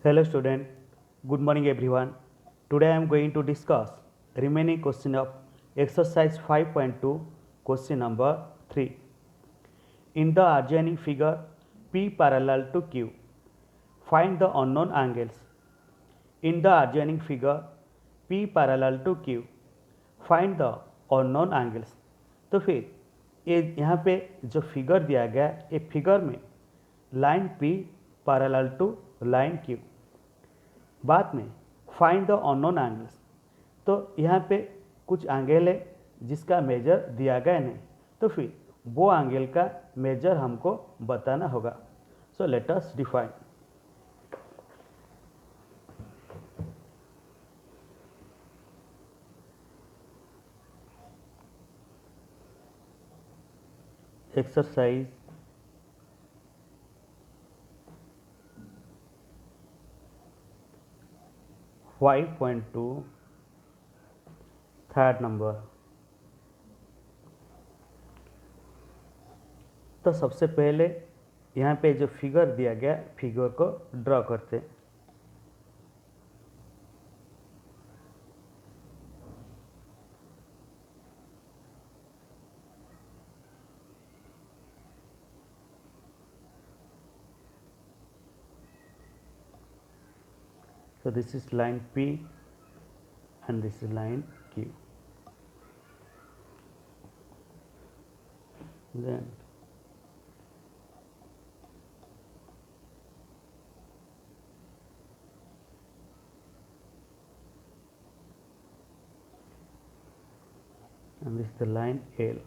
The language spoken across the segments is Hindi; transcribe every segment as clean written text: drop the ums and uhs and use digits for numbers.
Hello student, good morning everyone. Today I am going to discuss remaining question of exercise 5.2 question number 3. In the adjoining figure P parallel to Q, find the unknown angles. In the adjoining figure P parallel to Q, find the unknown angles. तो फिर ये यहाँ पे जो फिगर दिया गया ये फिगर में line P parallel to line Q, बाद में फाइंड द अननोन एंगल्स। तो यहाँ पे कुछ एंगल है जिसका मेजर दिया गया नहीं, तो फिर वो एंगल का मेजर हमको बताना होगा। सो let us define. Exercise 5.2 third number. तो सबसे पहले यहाँ पे जो फिगर दिया गया फिगर को ड्रॉ करते हैं। So this is line P and this is line Q. Then and this is the line L.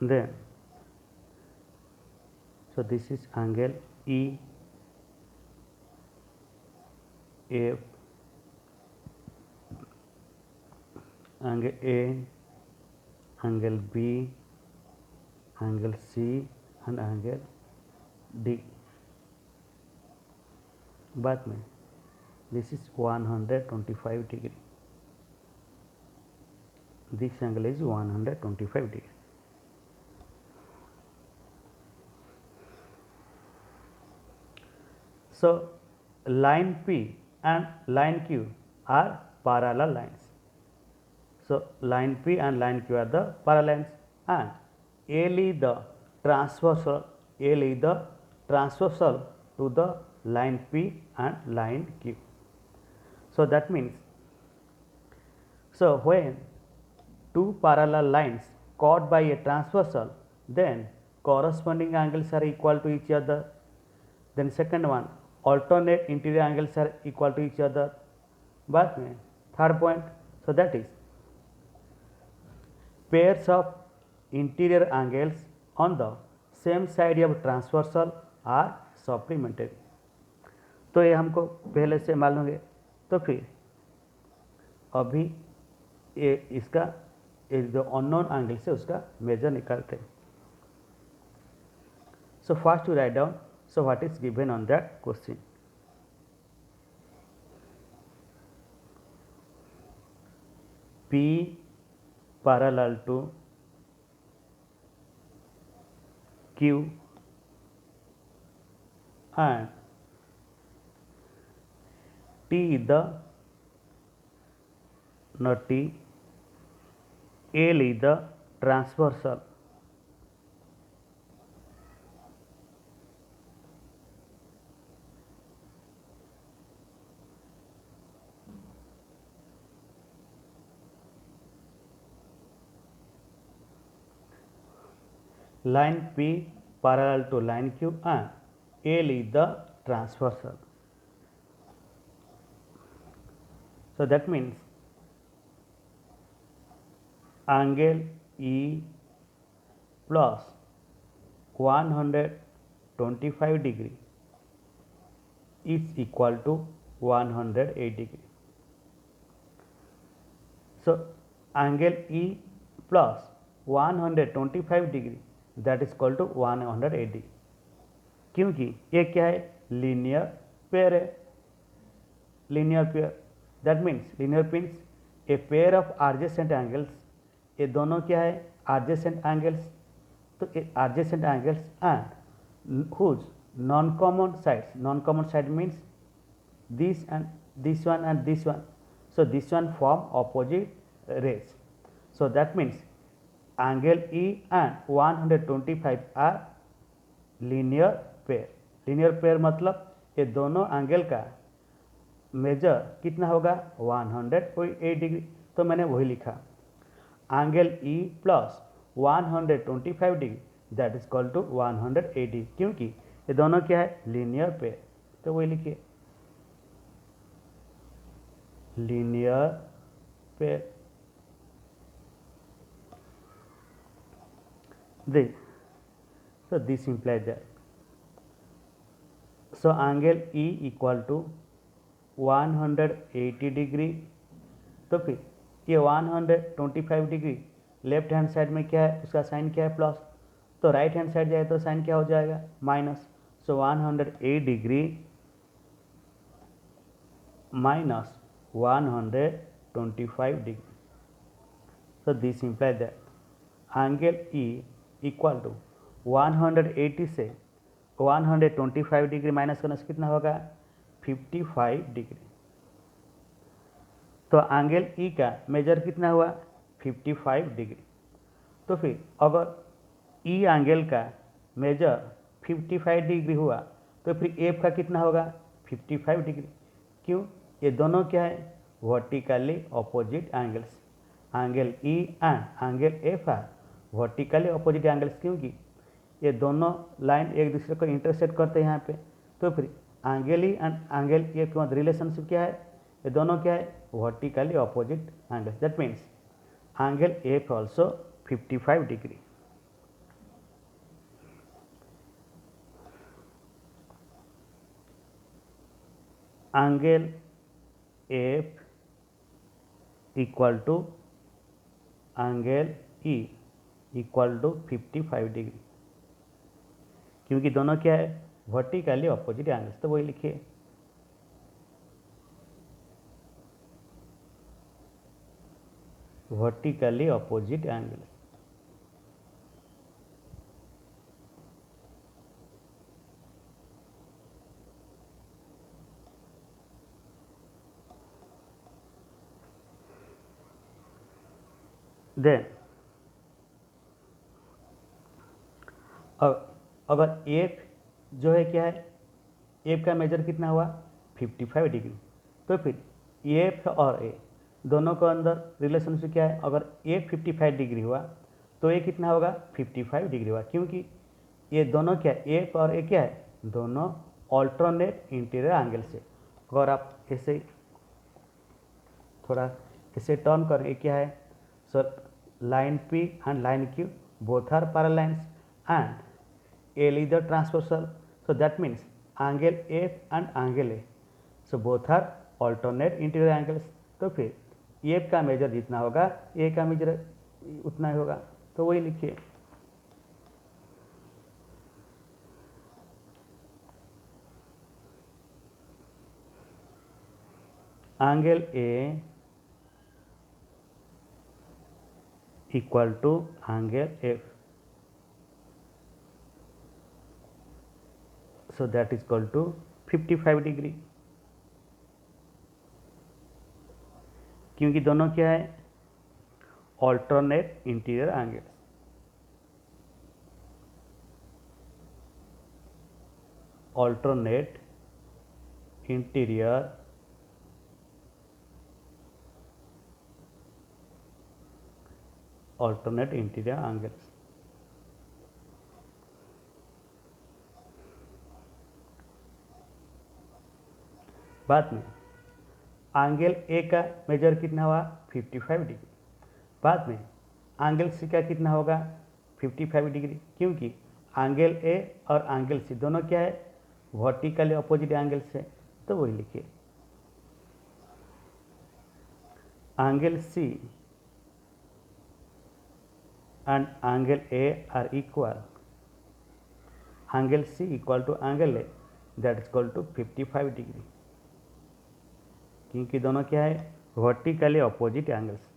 Then so this is angle E, F, angle A, angle B, angle C and angle D. बाद में this is 125 degree. This angle is 125 degree. So line P and line Q are parallel lines. So line P and line Q are the parallel lines, and L is the transversal. L is the transversal to the line P and line Q. So that means, so when two parallel lines caught by a transversal, then corresponding angles are equal to each other. Then second one, alternate interior angles are equal to each other. बाद में third point, so that is pairs of interior angles on the same side of transversal are supplementary. तो ये हमको पहले से मालूम है, तो फिर अभी ये इसका ये जो अननोन एंगल से उसका मेजर निकालते हैं। So first to write down, so what is given on that question? P parallel to Q and T is the not T, L is the transversal. Line P parallel to line Q and L is the transversal. So that means angle E plus 125 degree is equal to 108 degree. So angle E plus 125 degree that is equal to 108 degree, क्योंकि ये क्या है, लीनियर पेयर है। Linear pair that means linear means a pair of adjacent angles, ये दोनों क्या है, एडजेसेंट एंगल्स। तो adjacent angles and whose non-common sides. Non-common side means this and this one and this one. So this one form opposite rays. So that means angle E and 125 are linear pair. linear pair मतलब ये दोनों एंगल का मेजर कितना होगा 108 डिग्री, तो मैंने वही लिखा angle E plus 125 degree that is called to 180, क्योंकि ये दोनों क्या है लीनियर पेयर, तो वही लिखिए linear pair. So this implies that so angle E equal to 180 degree, तो फिर ये 125 डिग्री लेफ्ट हैंड साइड में क्या है उसका साइन क्या है प्लस, तो राइट हैंड साइड जाए तो साइन क्या हो जाएगा minus. So 108 degree minus 125 degree. So this implies that angle E equal to 180 से 125 डिग्री माइनस करने से कितना होगा 55 डिग्री। तो एंगल ई का मेजर कितना हुआ 55 डिग्री। तो फिर अगर ई एंगल का मेजर 55 डिग्री हुआ तो फिर एफ का कितना होगा 55 डिग्री। क्यों, ये दोनों क्या है vertically opposite angles. Angle E and angle F R vertically opposite angles, क्योंकि ये दोनों लाइन एक दूसरे को इंटरसेक्ट करते हैं यहाँ पे। तो फिर angle E and angle A के मध्य रिलेशनशिप क्या है, ये दोनों क्या है vertically opposite angles. That means angle F also 55 degree. Angle F equal to angle E equal to 55 degree, क्योंकि दोनों क्या है वर्टिकली ऑपोजिट एंगल्स, तो वही लिखिए वर्टिकली ऑपोजिट एंगल्स। देन अगर एफ जो है क्या है एफ का मेजर कितना हुआ 55 डिग्री, तो फिर एफ और ए दोनों के अंदर रिलेशनशिप क्या है, अगर एफ 55 डिग्री हुआ तो ए कितना होगा 55 डिग्री हुआ, क्योंकि ये दोनों क्या है एफ और ए क्या है दोनों ऑल्टरनेट इंटीरियर एंगल से। अगर आप ऐसे थोड़ा इसे टर्न करें क्या है, so line P and line Q both are parallel lines and L is the transversal, so that means angle F and angle A, so both are alternate interior angles। तो फिर F का मेजर जितना होगा A का मेजर उतना ही होगा, तो वही लिखिए angle A equal to angle F, so that is equal to 55 degree, क्योंकि दोनों क्या है alternate interior angles. Alternate interior angles. बाद में एंगल ए का मेजर कितना हुआ 55 डिग्री, बाद में एंगल सी का कितना होगा 55 डिग्री, क्योंकि एंगल ए और एंगल सी दोनों क्या है वर्टिकली ऑपोजिट एंगल्स है, तो वही लिखिए angle C and angle A are equal, angle C equal to angle A that is equal to 55 degree, क्योंकि दोनों क्या है वर्टिकली ऑपोजिट एंगल्स।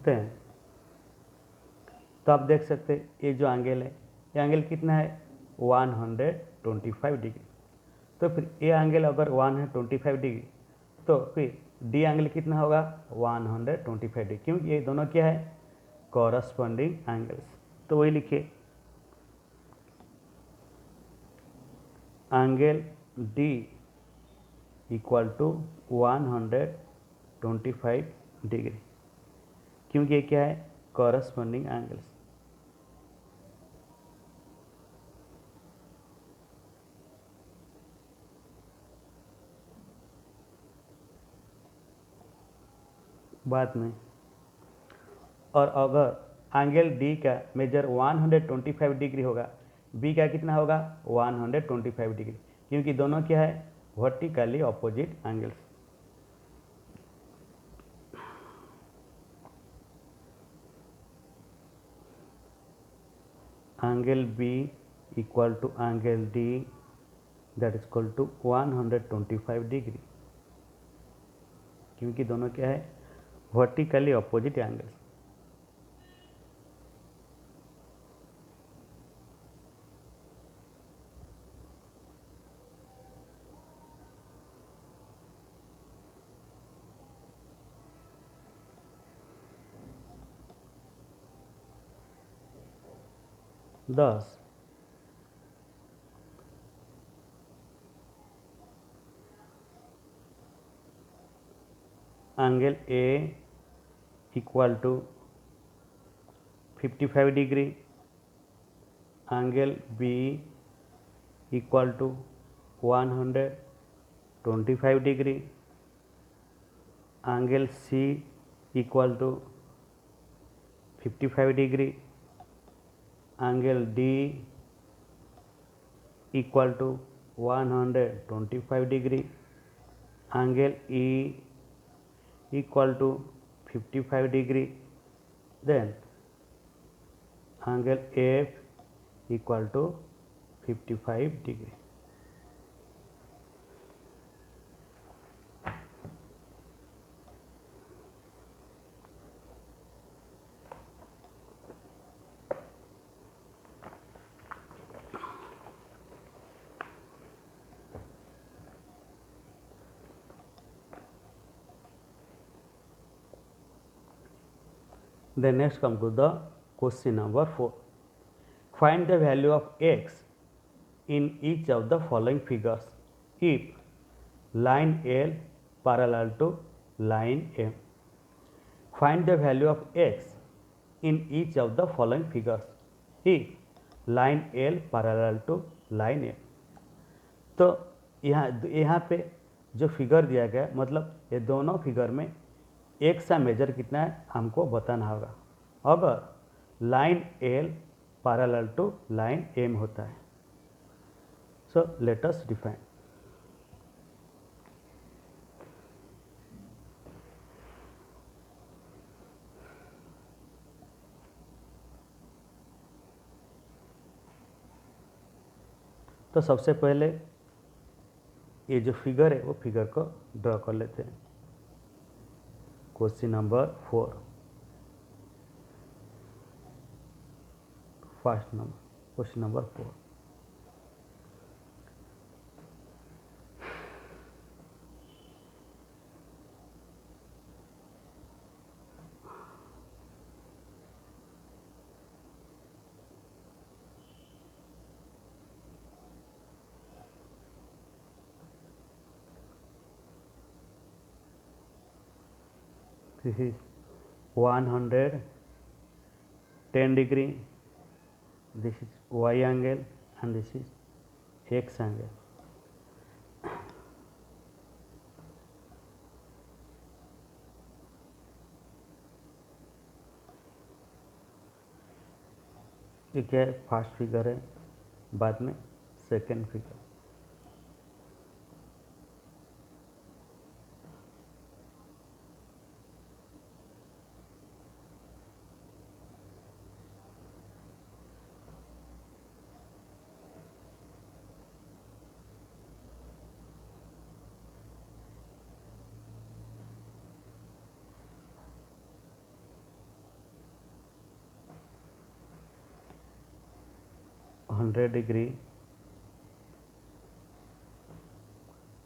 10। तो आप देख सकते हैं ये जो एंगल है, ये एंगल कितना है 125 डिग्री। तो फिर ये एंगल अगर 125 डिग्री तो फिर डी एंगल कितना होगा 125 डिग्री, क्योंकि ये दोनों क्या है कॉरस्पॉन्डिंग एंगल्स। तो वही लिखिए angle D equal to 125 degree, क्योंकि ये क्या है कॉरस्पॉन्डिंग एंगल्स। बाद में और अगर एंगल डी का मेजर 125 डिग्री होगा, बी का कितना होगा 125 डिग्री, क्योंकि दोनों क्या है vertically opposite angles. Angle B equal to angle D that is equal to 125 degree, क्योंकि दोनों क्या है vertically opposite angles. Thus, angle A equal to 55 degree, angle B equal to 125 degree, angle C equal to 55 degree, angle D equal to 125 degree, angle E equal to 55 degree, then angle F equal to 55 degree. Then next come to the question number 4. Find the value of x in each of the following figures if line L parallel to line M. Find the value of x in each of the following figures if line L parallel to line M. तो यहाँ पे जो फिगर दिया गया मतलब ये दोनों फिगर में एक सा मेजर कितना है हमको बताना होगा अगर line L parallel to line M होता है। So let us define. तो सबसे पहले ये जो फिगर है वो फिगर को ड्रॉ कर लेते हैं। Question number 4 first number question number 4। This is 110 degree, this is y angle and this is x angle. ये क्या है फर्स्ट फिगर है, बाद में second figure. 100 degree,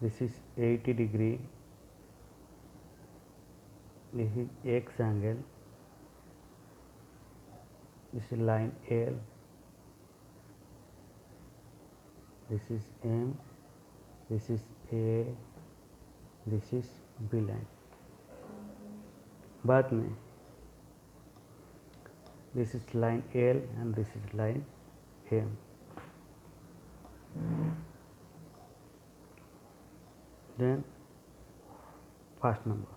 this is 80 degree, this is X angle, this is line L, this is M, this is A, this is B line. बाद में this is line L and this is line M. Then first number.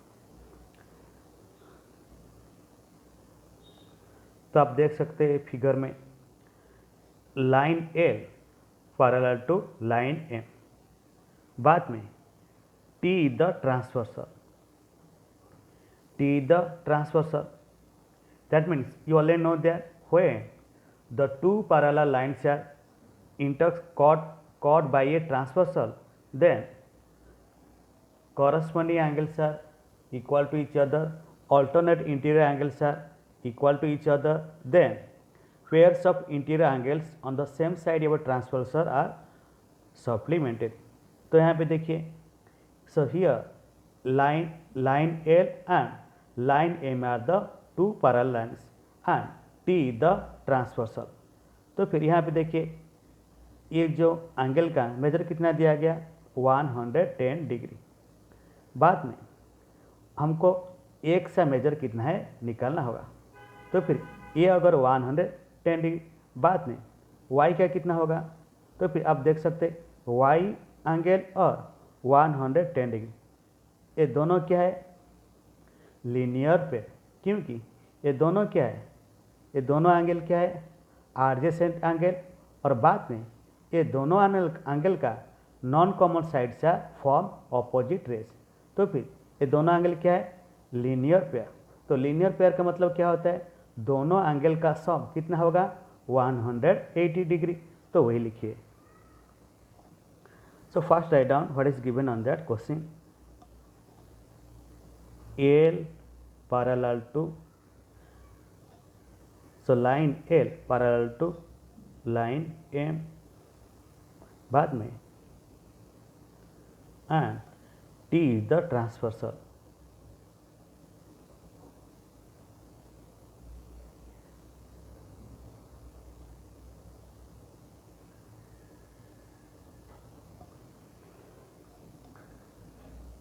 तो आप देख सकते हैं फिगर में line L parallel to line M. बाद में T is the transversal. T is the transversal. That means you already know that when the two parallel lines are caught by a transversal, then corresponding angles are equal to each other, alternate interior angles are equal to each other, then pairs of interior angles on the same side of a transversal are supplemented. तो यहाँ पे देखिए, so here line L and line M are the two parallel lines and T the transversal. तो फिर यहाँ पे देखिए ये जो एंगल का मेजर कितना दिया गया 110 डिग्री. बाद में हमको एक सा मेजर कितना है निकालना होगा. तो फिर ये अगर 110 डिग्री, बाद में y का कितना होगा, तो फिर आप देख सकते y एंगल और 110 डिग्री ये दोनों क्या है लीनियर पेयर. क्योंकि ये दोनों क्या है, ये दोनों एंगल क्या है एडजेसेंट एंगल, और बाद में ये दोनों एंगल का नॉन कॉमन साइड से फॉर्म ऑपोजिट रेस. तो फिर ये दोनों एंगल क्या है लीनियर पेयर. तो लीनियर पेयर का मतलब क्या होता है दोनों एंगल का सम कितना होगा 180 डिग्री. तो वही लिखिए. So first write down what is given on that question. L parallel to, so line L parallel to line M, बाद में and T is the transversal.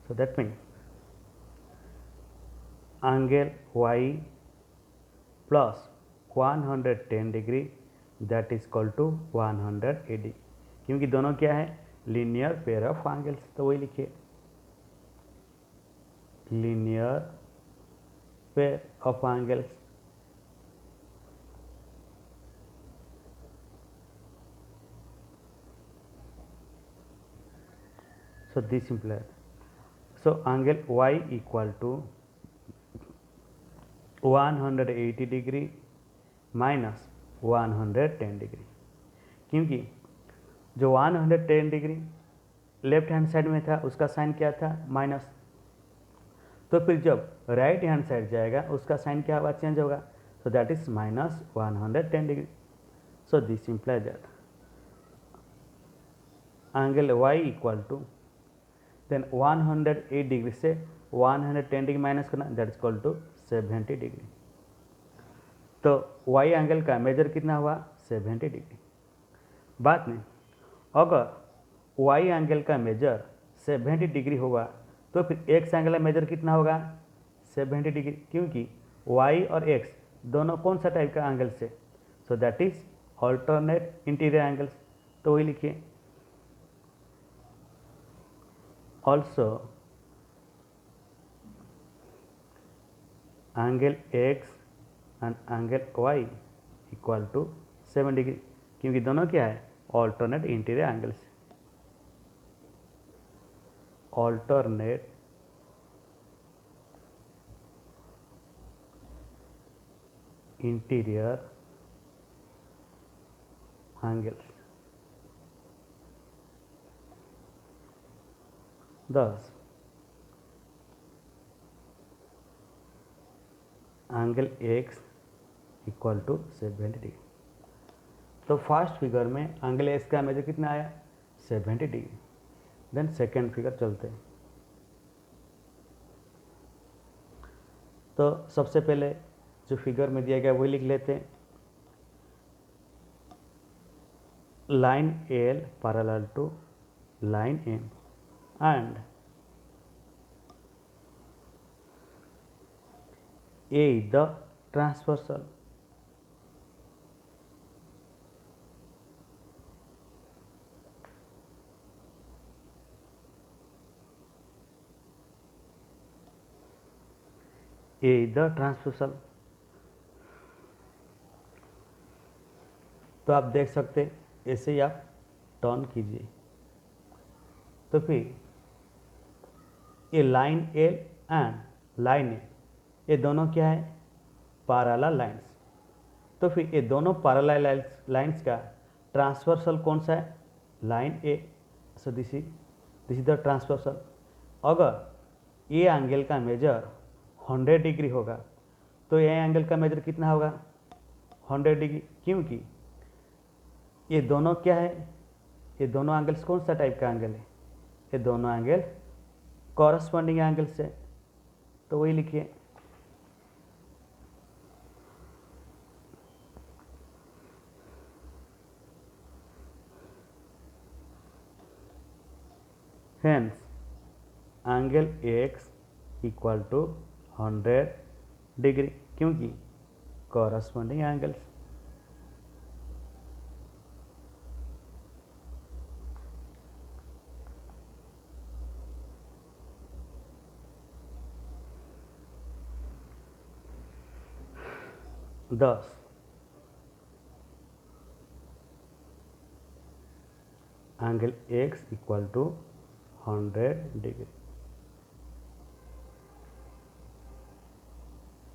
So that means angle y plus 110 degree that is equal to 180. क्योंकि दोनों क्या है लीनियर पेयर ऑफ एंगल्स. तो वही लिखिए linear pair of angles. So this implies, so angle y equal to 180 degree minus 110 degree. क्योंकि जो 110 डिग्री लेफ्ट हैंड साइड में था उसका साइन क्या था माइनस. तो फिर जब राइट हैंड साइड जाएगा उसका साइन क्या होगा चेंज होगा. So that is minus 110 degree. So this implies that angle y equal to then 108 degree से 110 डिग्री माइनस करना that is equal to 70 degree. तो y एंगल का मेजर कितना हुआ 70 डिग्री. बाद में अगर y एंगल का मेजर 70 डिग्री होगा तो फिर x एंगल का मेजर कितना होगा 70 डिग्री. क्योंकि y और x दोनों कौन सा टाइप का एंगल से, so that is alternate interior angles. तो वही लिखिए also angle x and angle y equal to 7 degree. क्योंकि दोनों क्या है alternate interior angles. Alternate interior angles. Thus angle x equal to 70 degree. तो फर्स्ट फिगर में एंगल एस का मेजर कितना आया 70 डिग्री। देन सेकेंड फिगर चलते हैं। तो सबसे पहले जो फिगर में दिया गया वही लिख लेते हैं। Line L parallel to line M and A is the transversal. A is the transversal. तो आप देख सकते ऐसे ही आप टर्न कीजिए। तो फिर ये लाइन एल एंड लाइन ए ये दोनों क्या है पैरेलल लाइंस। तो फिर ये दोनों पैरेलल लाइंस का ट्रांसवर्सल कौन सा है line A. So this is the transversal. अगर ये एंगल का मेजर 100 डिग्री होगा तो ये एंगल का मेजर कितना होगा 100 डिग्री, क्योंकि ये दोनों क्या है ये दोनों एंगल्स कौन सा टाइप का एंगल है ये दोनों एंगल कॉरस्पॉन्डिंग एंगल्स है। तो वही लिखिए hence angle x equal to 100 degree, क्योंकि corresponding angles. Thus angle x equal to 100 degree.